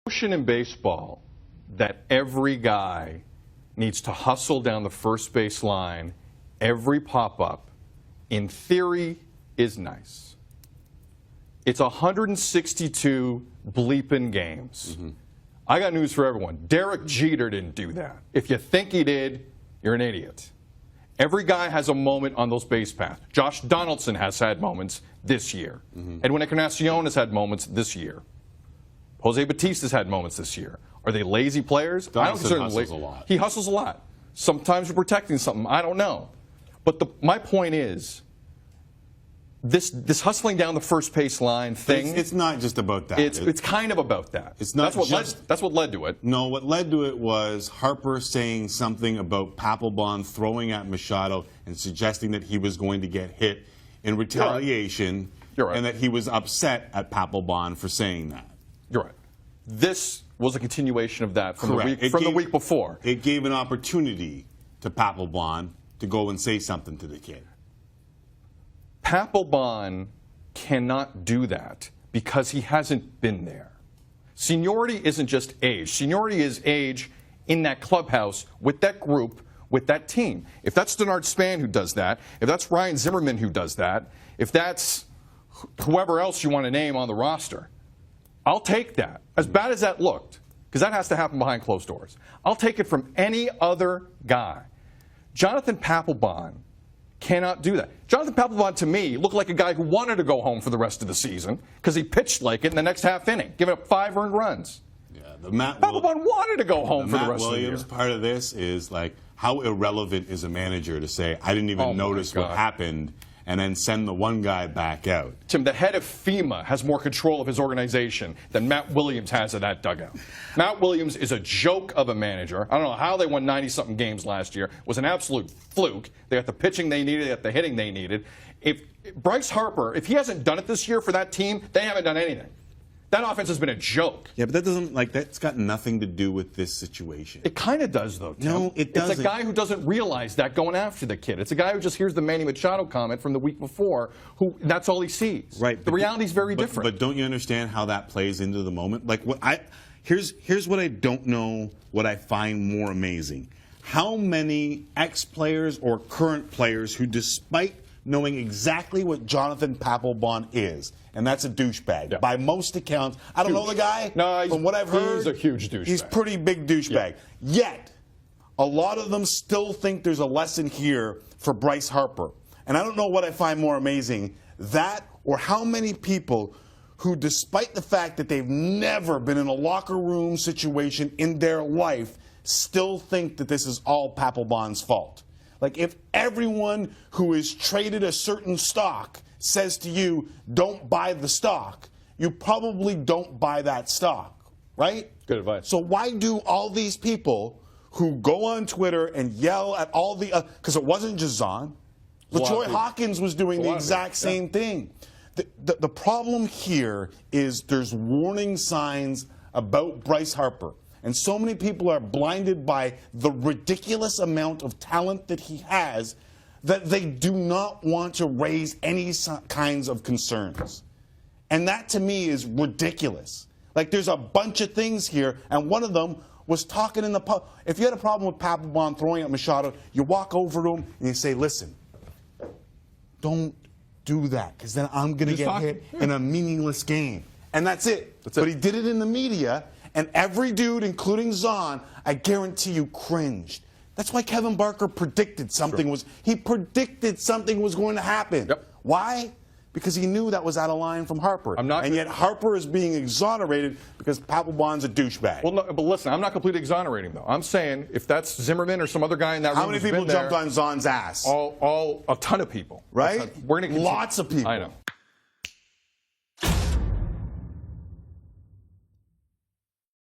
Notion in baseball that every guy needs to hustle down the first base line every pop-up, in theory, is nice. It's 162 bleeping games. I got news for everyone. Derek Jeter didn't do that. If you think he did, you're an idiot. Every guy has a moment on those base paths. Josh Donaldson has had moments this year. Edwin Encarnacion has had moments this year. Jose Batista's had moments this year. Are they lazy players? Donaldson hustles a lot. He hustles a lot. Sometimes you're protecting something. I don't know. But my point is, this hustling down the first base line thing. It's not just about that. It's kind of about that. It's not that's what led to it. No, what led to it was Harper saying something about Papelboun throwing at Machado and suggesting that he was going to get hit in retaliation. You're right. And that he was upset at Papelboun for saying that. You're right. This was a continuation of that from the week before. It gave an opportunity to Papelboun to go and say something to the kid. Papelboun cannot do that because he hasn't been there. Seniority isn't just age. Seniority is age in that clubhouse with that group, with that team. If that's Denard Span who does that, if that's Ryan Zimmerman who does that, if that's whoever else you want to name on the roster, I'll take that. As bad as that looked, because that has to happen behind closed doors. I'll take it from any other guy. Jonathan Papelboun cannot do that. Jonathan Papelboun, to me, looked like a guy who wanted to go home for the rest of the season because he pitched like it in the next half inning, giving up 5 earned runs. Yeah, Papelboun wanted to go home for the rest of the year. Williams part of this is like, how irrelevant is a manager to say, I didn't even notice what happened, and then send the one guy back out? Tim, the head of FEMA has more control of his organization than Matt Williams has of that dugout. Matt Williams is a joke of a manager. I don't know how they won 90-something games last year. It was an absolute fluke. They got the pitching they needed, they got the hitting they needed. If Bryce Harper, if he hasn't done it this year for that team, they haven't done anything. That offense has been a joke. Yeah, but that doesn't, that's got nothing to do with this situation. It kind of does, though, Tim. No, it doesn't. It's a guy who doesn't realize that going after the kid. It's a guy who just hears the Manny Machado comment from the week before, who that's all he sees. Right. The reality is very different. But don't you understand how that plays into the moment? Like, here's what I don't know, what I find more amazing. How many ex-players or current players who, despite knowing exactly what Jonathan Papelboun is, and that's a douchebag. Yeah. By most accounts, I don't know the guy. No, from what I've heard, he's a huge douchebag. He's pretty big douchebag. Yeah. Yet, a lot of them still think there's a lesson here for Bryce Harper. And I don't know what I find more amazing, that or how many people who, despite the fact that they've never been in a locker room situation in their life, still think that this is all Papelboun's fault. Like, if everyone who is traded a certain stock says to you, don't buy the stock, you probably don't buy that stock, right? Good advice. So why do all these people who go on Twitter and yell at all the, because it wasn't just Zahn, LaTroy Hawkins was doing the exact same thing. The problem here is there's warning signs about Bryce Harper. And so many people are blinded by the ridiculous amount of talent that he has that they do not want to raise any kinds of concerns. And that, to me, is ridiculous. Like, there's a bunch of things here, and one of them was talking in the pub. If you had a problem with Papelboun throwing at Machado, you walk over to him and you say, listen, don't do that, because then I'm going to get hit in a meaningless game. And that's it. But he did it in the media. And every dude, including Zahn, I guarantee you, cringed. That's why Kevin Barker predicted something he predicted something was going to happen. Yep. Why? Because he knew that was out of line from Harper. And yet Harper is being exonerated because Papelboun's a douchebag. Well, no, but listen, I'm not completely exonerating, though. I'm saying if that's Zimmerman or some other guy in that room, how many people jumped on Zahn's ass? A ton of people. Right? We're gonna lots of people. I know.